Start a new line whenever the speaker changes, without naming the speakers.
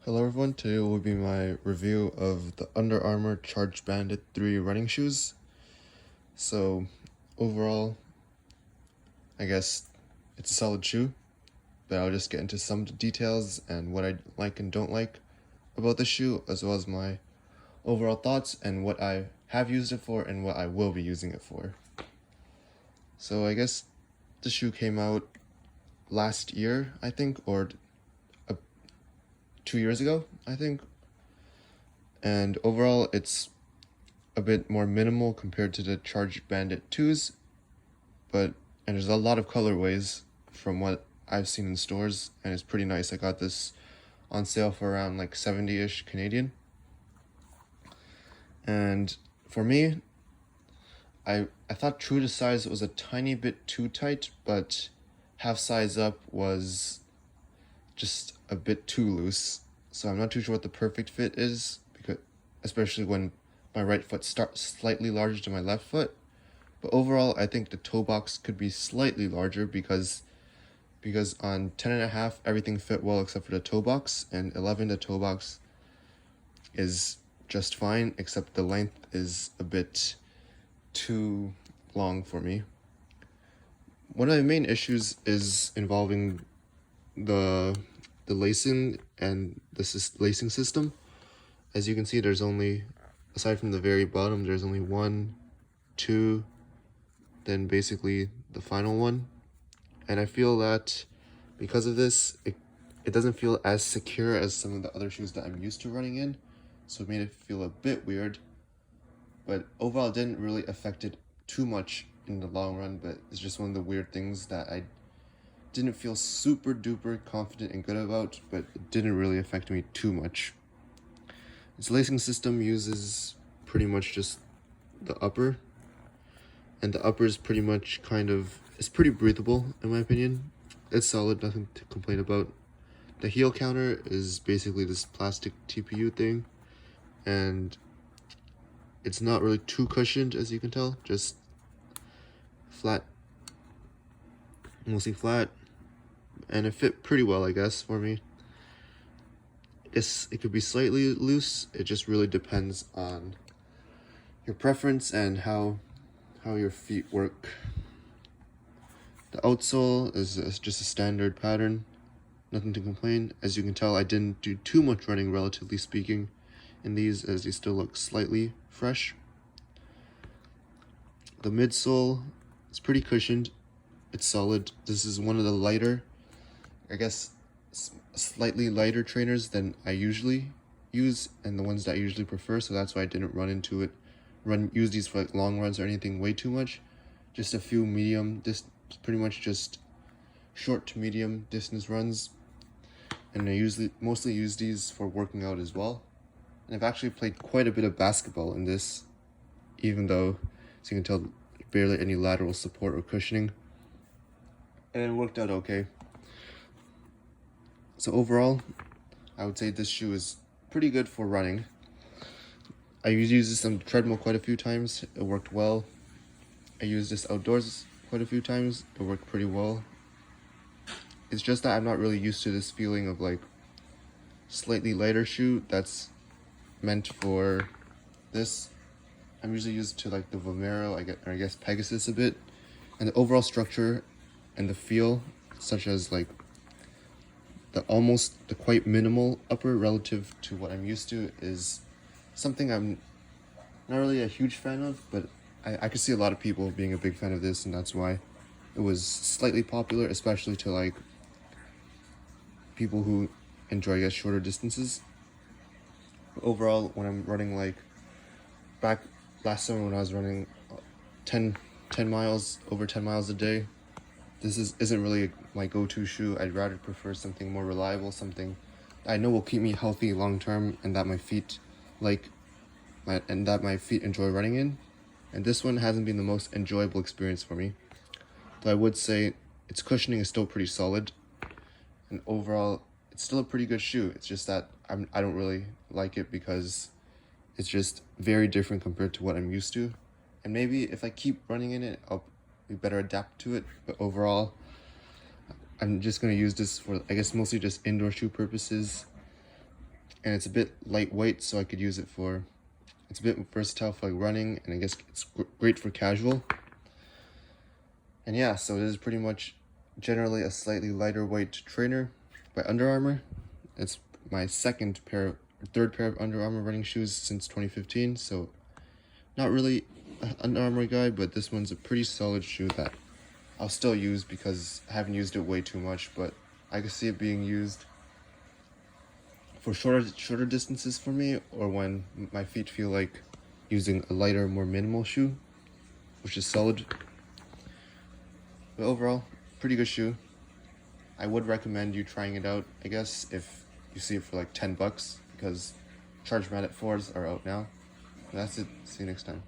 Hello everyone, today will be my review of the Under Armour Charged Bandit 3 running shoes. So overall, I guess it's a solid shoe, but I'll just get into some details and what I like and don't like about the shoe, as well as my overall thoughts and what I have used it for and what I will be using it for. So I guess the shoe came out last year, I think, or 2 years ago, I think. And overall, it's a bit more minimal compared to the Charged Bandit 2s, and there's a lot of colorways from what I've seen in stores, and it's pretty nice. I got this on sale for around like 70-ish Canadian. And for me, I thought true to size was a tiny bit too tight, but half size up was just a bit too loose. So I'm not too sure what the perfect fit is, because especially when my right foot starts slightly larger than my left foot. But overall, I think the toe box could be slightly larger because on 10.5 everything fit well except for the toe box, and 11 the toe box is just fine, except the length is a bit too long for me. One of the main issues is involving the lacing and the lacing system. As you can see, there's only, aside from the very bottom, there's only one, two, then basically the final one. And I feel that because of this, it doesn't feel as secure as some of the other shoes that I'm used to running in, so it made it feel a bit weird. But overall, it didn't really affect it too much in the long run, but it's just one of the weird things that I didn't feel super duper confident and good about, but it didn't really affect me too much. Its lacing system uses pretty much just the upper, and the upper is pretty much it's pretty breathable in my opinion. It's solid, nothing to complain about. The heel counter is basically this plastic TPU thing, and it's not really too cushioned, as you can tell, just flat, mostly flat, and it fit pretty well, I guess, for me. It could be slightly loose, it just really depends on your preference and how your feet work. The outsole is just a standard pattern, nothing to complain. As you can tell, I didn't do too much running, relatively speaking, in these, as they still look slightly fresh. The midsole is pretty cushioned, it's solid. This is one of the lighter, I guess, slightly lighter trainers than I usually use, and the ones that I usually prefer, so that's why I didn't use these for like long runs or anything way too much. Just a few medium, pretty much just short to medium distance runs, and I mostly use these for working out as well. And I've actually played quite a bit of basketball in this, even though, as you can tell, barely any lateral support or cushioning, and it worked out okay. So overall, I would say this shoe is pretty good for running. I used this on the treadmill quite a few times, it worked well. I used this outdoors quite a few times, it worked pretty well. It's just that I'm not really used to this feeling of like slightly lighter shoe that's meant for this. I'm usually used to like the Vomero, I guess Pegasus a bit, and the overall structure and the feel, such as like the quite minimal upper relative to what I'm used to, is something I'm not really a huge fan of, but I could see a lot of people being a big fan of this, and that's why it was slightly popular, especially to like people who enjoy, I guess, shorter distances. But overall, when I'm running, like back last summer when I was running 10 miles, over 10 miles a day, this isn't really my go-to shoe. I'd rather prefer something more reliable, something I know will keep me healthy long term, and that my feet enjoy running in. And this one hasn't been the most enjoyable experience for me. Though I would say its cushioning is still pretty solid, and overall it's still a pretty good shoe. It's just that I don't really like it because it's just very different compared to what I'm used to. And maybe if I keep running in it, I'll be better adapt to it. But overall, I'm just going to use this for, I guess, mostly just indoor shoe purposes. and it's a bit lightweight, so I could use it for, it's a bit versatile for like running, and I guess it's great for casual. And yeah, so it is pretty much generally a slightly lighter weight trainer by Under Armour. It's my third pair of Under Armour running shoes since 2015, so not really an Under Armour guy, but this one's a pretty solid shoe that I'll still use because I haven't used it way too much, but I can see it being used for shorter distances for me, or when my feet feel like using a lighter, more minimal shoe, which is solid. But overall, pretty good shoe. I would recommend you trying it out, I guess, if you see it for like $10, because Chargematic 4s are out now. That's it. See you next time.